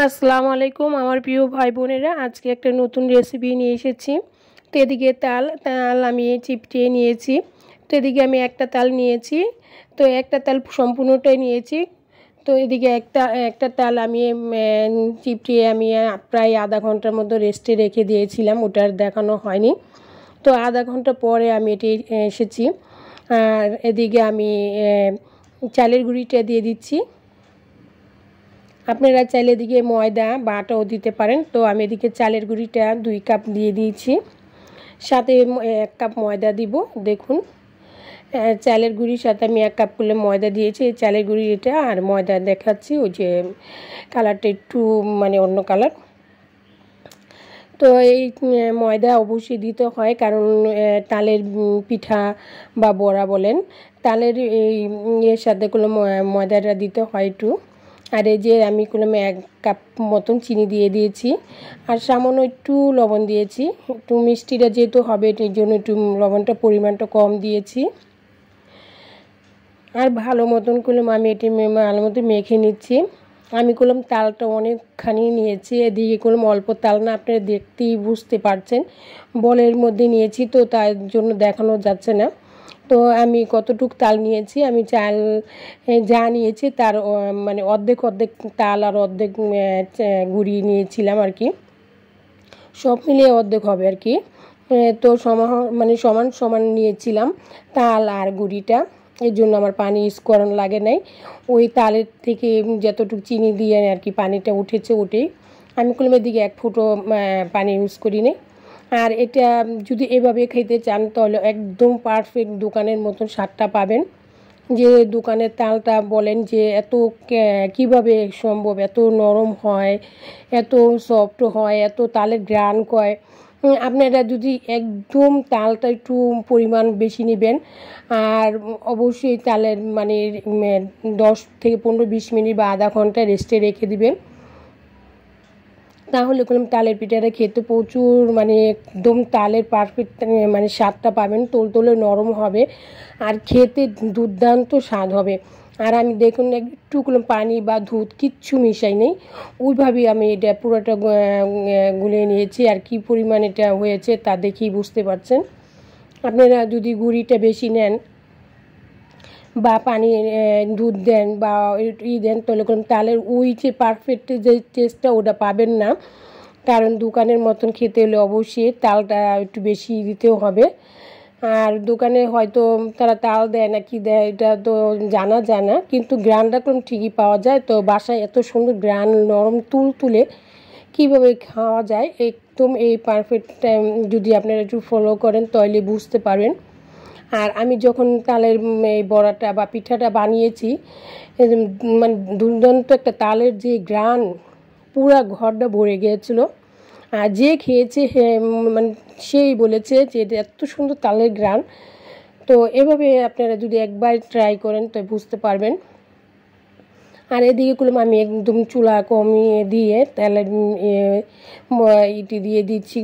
আসসালামু আলাইকুম আমার প্রিয় ভাই বোনেরা, আজকে একটা নতুন রেসিপি নিয়ে এসেছি। তো এদিকে তাল তাল আমি চিপটিয়ে নিয়েছি। তো এদিকে আমি একটা তাল নিয়েছি, তো একটা তাল সম্পূর্ণটাই নিয়েছি। তো এদিকে একটা একটা তাল আমি চিপটিয়ে আমি প্রায় আধা ঘন্টার মতো রেস্টে রেখে দিয়েছিলাম, ওটার দেখানো হয়নি। তো আধা ঘন্টা পরে আমি এটি এসেছি। আর এদিকে আমি চালের গুঁড়িটা দিয়ে দিচ্ছি। আপনারা চাইলে এদিকে ময়দা বা আটাও দিতে পারেন। তো আমি এদিকে চালের গুঁড়িটা 2 কাপ দিয়ে দিয়েছি, সাথে 1 কাপ ময়দা দিব। দেখুন, চালের গুঁড়ির সাথে আমি 1 কাপ করে ময়দা দিয়েছি। এই চালের গুঁড়ি এটা আর ময়দা দেখাচ্ছি, ওই যে কালারটা একটু অন্য কালার। তো এই ময়দা অবশ্যই দিতে হয়, কারণ তালের পিঠা বা বড়া বলেন, তালের এই এর সাথে কোনো ময়দাটা দিতে হয় একটু। আর এই যে আমি কোনো 1 কাপ মতন চিনি দিয়ে দিয়েছি, আর সামান্য একটু লবণ দিয়েছি। একটু মিষ্টিটা যেহেতু হবে এই জন্য একটু লবণটা পরিমাণটা কম দিয়েছি। আর ভালো মতন করে আমি এটি ভালো মতো মেখে নিচ্ছি। আমি করলাম তালটা অনেকখানি নিয়েছি, এদিকে করলাম অল্প তাল না, আপনারা দেখতেই বুঝতে পারছেন বলের মধ্যে নিয়েছি, তো তার জন্য দেখানো যাচ্ছে না। তো আমি কতটুক তাল নিয়েছি, আমি চাল যা নিয়েছি তার অর্ধেক অর্ধেক তাল আর অর্ধেক গুঁড়ি নিয়েছিলাম আর কি, সব মিলিয়ে অর্ধেক হবে আর কি। তো সমান সমান নিয়েছিলাম তাল আর গুঁড়িটা, এর জন্য আমার পানি ইউজ করানো লাগে নাই। ওই তালের থেকে যতটুকু চিনি দিয়ে আর কি পানিটা উঠেছে ওটাই আমি করলাম, এদিকে 1 ফুটও পানি ইউজ করি নি। আর এটা যদি এভাবে খেতে চান তাহলে একদম পারফেক্ট দোকানের মতন স্বাদটা পাবেন। যে দোকানের তালটা বলেন যে এত কীভাবে সম্ভব, এত নরম হয়, এত সফট হয়, এত তালের গ্রান কয়। আপনারা যদি একদম তালটা একটু পরিমাণ বেশি নেবেন, আর অবশ্যই তালের 10 থেকে 15-20 মিনিট বা আধা ঘন্টা রেস্টে রেখে দিবেন, তাহলে কোনো তালের পিঠাটা খেতে প্রচুর একদম তালের পারফেক্ট স্বাদটা পাবেন, তোলতোলে নরম হবে আর খেতে দুর্দান্ত স্বাদ হবে। আর আমি দেখুন একটু কোনো পানি বা দুধ কিচ্ছু মিশাই নেই, ওইভাবেই আমি এটা পুরোটা গুলিয়ে নিয়েছি। আর কি পরিমাণ এটা হয়েছে তা দেখেই বুঝতে পারছেন। আপনারা যদি গুঁড়িটা বেশি নেন বা পানি দুধ দেন বা দেন, তাহলে কোনো তালের ওই যে পারফেক্ট যে টেস্টটা ওটা পাবেন না, কারণ দোকানের মতন খেতে হলে অবশ্যই তালটা একটু বেশি দিতেও হবে। আর দোকানে হয়তো তারা তাল দেয় না কি দেয় এটা তো জানা যায় না, কিন্তু গ্রানটা তো ঠিকই পাওয়া যায়। তো বাসায় এত সুন্দর গ্রান নরম তুলে কীভাবে খাওয়া যায়, একদম এই পারফেক্ট টাইম যদি আপনারা একটু ফলো করেন তাহলে বুঝতে পারবেন। আর আমি যখন তালের এই বড়াটা বা পিঠাটা বানিয়েছি, দুর্দান্ত একটা তালের যে গ্রান, পুরা ঘরটা ভরে গিয়েছিলো। আর যে খেয়েছে সেই বলেছে যে এটা এত সুন্দর তালের গ্রান। তো এভাবে আপনারা যদি একবার ট্রাই করেন তো বুঝতে পারবেন। আর এদিকে করলাম আমি একদম চুলা কমিয়ে দিয়ে তেলের ইটি দিয়ে দিচ্ছি,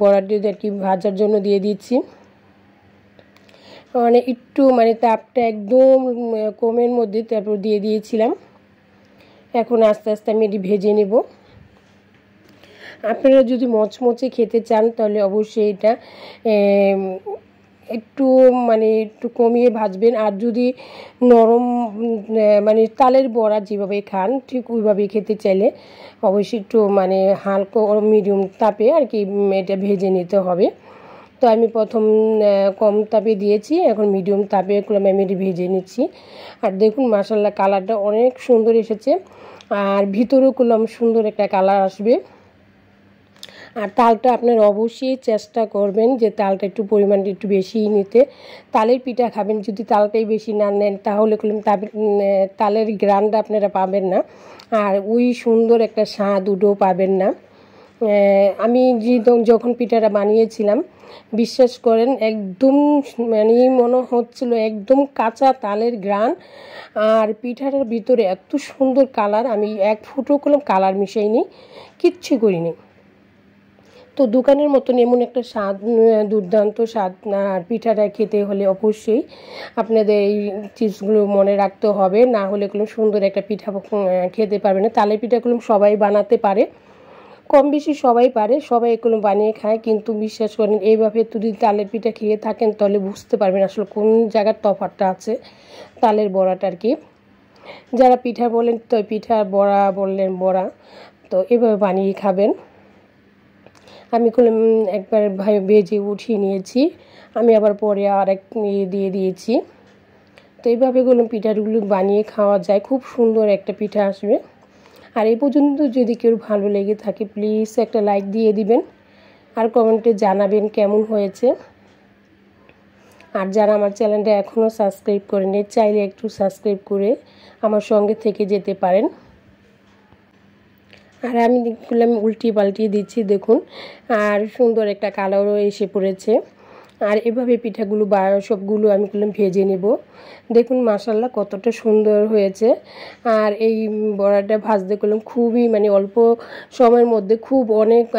বড়াটি আর কি ভাজার জন্য দিয়ে দিচ্ছি। একটু তাপটা একদম কমের মধ্যে তারপর দিয়ে দিয়েছিলাম। এখন আস্তে আস্তে আমি এটি ভেজে নেব। আপনারা যদি মচমচে খেতে চান তাহলে অবশ্যই এটা একটু একটু কমিয়ে ভাজবেন। আর যদি নরম তালের বড়া যেভাবে খান ঠিক ওইভাবে খেতে চাইলে অবশ্যই একটু হালকা মিডিয়াম তাপে আর কি এটা ভেজে নিতে হবে। তো আমি প্রথম কম তাপে দিয়েছি, এখন মিডিয়াম তাপে করলাম আমি এটি ভেজে নিচ্ছি। আর দেখুন মাশাআল্লাহ কালারটা অনেক সুন্দর এসেছে, আর ভিতরেও করলাম সুন্দর একটা কালার আসবে। আর তালটা আপনারা অবশ্যই চেষ্টা করবেন যে তালটা একটু পরিমাণটা একটু বেশি নিতে। তালের পিঠা খাবেন যদি তালটাই বেশি না নেন তাহলে তালের গ্রানটা আপনারা পাবেন না, আর ওই সুন্দর একটা স্বাদ উডো পাবেন না। আমি যখন পিঠাটা বানিয়েছিলাম বিশ্বাস করেন একদম মনে হচ্ছিল একদম কাঁচা তালের গ্রান, আর পিঠাটার ভিতরে এত সুন্দর কালার, আমি 1 ফুটও কোনো কালার মিশাইনি, কিচ্ছু করিনি। তো দোকানের মতন এমন একটা স্বাদ, দুর্দান্ত স্বাদ। আর পিঠাটা খেতে হলে অবশ্যই আপনাদের এই চিজগুলো মনে রাখতে হবে, না হলে কোনো সুন্দর একটা পিঠা খেতে পারবে না। তালের পিঠাগুলো সবাই বানাতে পারে, কম বেশি সবাই পারে, সবাই এগুলো বানিয়ে খায়, কিন্তু বিশ্বাস করেন এইভাবে যদি তালের পিঠা খেয়ে থাকেন তাহলে বুঝতে পারবেন আসলে কোন জায়গার তফাৎটা আছে তালের বড়াটার কি। যারা পিঠা বলেন তো পিঠা, বড়া বললেন বড়া, তো এভাবে বানিয়ে খাবেন। আমি একবার ভেজে উঠিয়ে নিয়েছি, আমি আবার পরে আরেক দিয়ে দিয়েছি। তো এইভাবে পিঠাগুলো বানিয়ে খাওয়া যায়, খুব সুন্দর একটা পিঠা আসবে। আর এই পর্যন্ত যদি কেউ ভালো লেগে থাকে প্লিজ একটা লাইক দিয়ে দিবেন, আর কমেন্টে জানাবেন কেমন হয়েছে। আর যারা আমার চ্যানেলটা এখনও সাবস্ক্রাইব করেনি চাইলে একটু সাবস্ক্রাইব করে আমার সঙ্গে থেকে যেতে পারেন। আর আমি উল্টিয়ে পাল্টিয়ে দিচ্ছি, দেখুন, আর সুন্দর একটা কালারও এসে পড়েছে। আর এভাবে পিঠাগুলো সবগুলো আমি ভেজে নেব। দেখুন মাশাআল্লাহ কতটা সুন্দর হয়েছে। আর এই বড়াটা ভাজতে খুবই অল্প সময়ের মধ্যে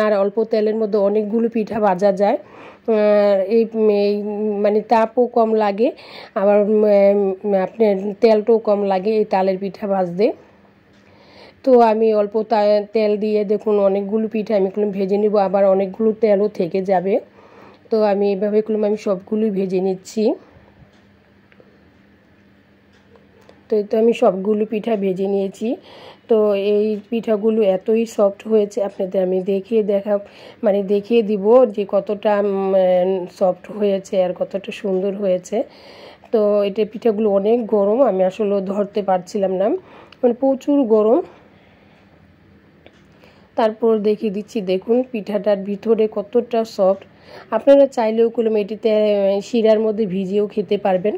আর অল্প তেলের মধ্যে অনেকগুলো পিঠা ভাজা যায়। এই তাপও কম লাগে, আবার আপনার তেলটাও কম লাগে এই তালের পিঠা ভাজতে। তো আমি অল্প তেল দিয়ে দেখুন অনেকগুলো পিঠা আমি ভেজে নেব, আবার অনেকগুলো তেলও থেকে যাবে। তো আমি এভাবে আমি সবগুলোই ভেজে নিচ্ছি। তো আমি সবগুলো পিঠা ভেজে নিয়েছি। তো এই পিঠাগুলো এতই সফট হয়েছে, আপনাদের আমি দেখিয়ে দিব যে কতটা সফট হয়েছে আর কতটা সুন্দর হয়েছে। তো এটা পিঠাগুলো অনেক গরম, আমি আসলে ধরতে পারছিলাম না, প্রচুর গরম। তারপর দেখিয়ে দিচ্ছি, দেখুন পিঠাটার ভিতরে কতটা সফট। আপনারা চাইলেও এটিতে শিরার মধ্যে ভিজিয়েও খেতে পারবেন,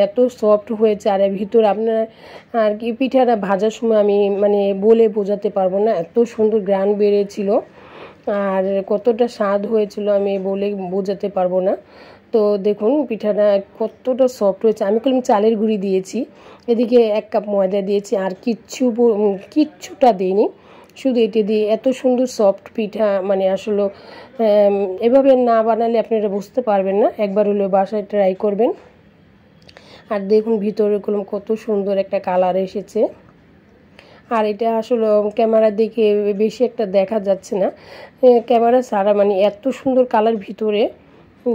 এত সফট হয়েছে। আর ভিতরে আপনার আর কি পিঠাটা ভাজার সময় আমি বলে বোঝাতে পারবো না, এত সুন্দর গ্রান বেরিয়েছিল আর কতটা স্বাদ হয়েছিল আমি বলে বোঝাতে পারবো না। তো দেখুন পিঠাটা কতটা সফট হয়েছে। আমি চালের গুঁড়ি দিয়েছি, এদিকে 1 কাপ ময়দা দিয়েছি, আর কিচ্ছুটা দিইনি, শুধু এটি দিয়ে এত সুন্দর সফট পিঠা আসলে এভাবে না বানালে আপনারা বুঝতে পারবেন না, একবার হলেও বাসায় ট্রাই করবেন। আর দেখুন ভিতরে কত সুন্দর একটা কালার এসেছে। আর এটা আসলে ক্যামেরা দেখে বেশি একটা দেখা যাচ্ছে না, ক্যামেরা ছাড়া এত সুন্দর কালার ভিতরে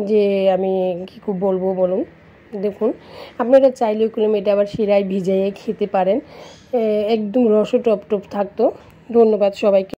যে আমি কী বলবো বলুন। দেখুন আপনারা চাইলেও এটা আবার শিরায় ভিজাইয়ে খেতে পারেন, একদম রস টপ টপ থাকতো। ধন্যবাদ সবাইকে।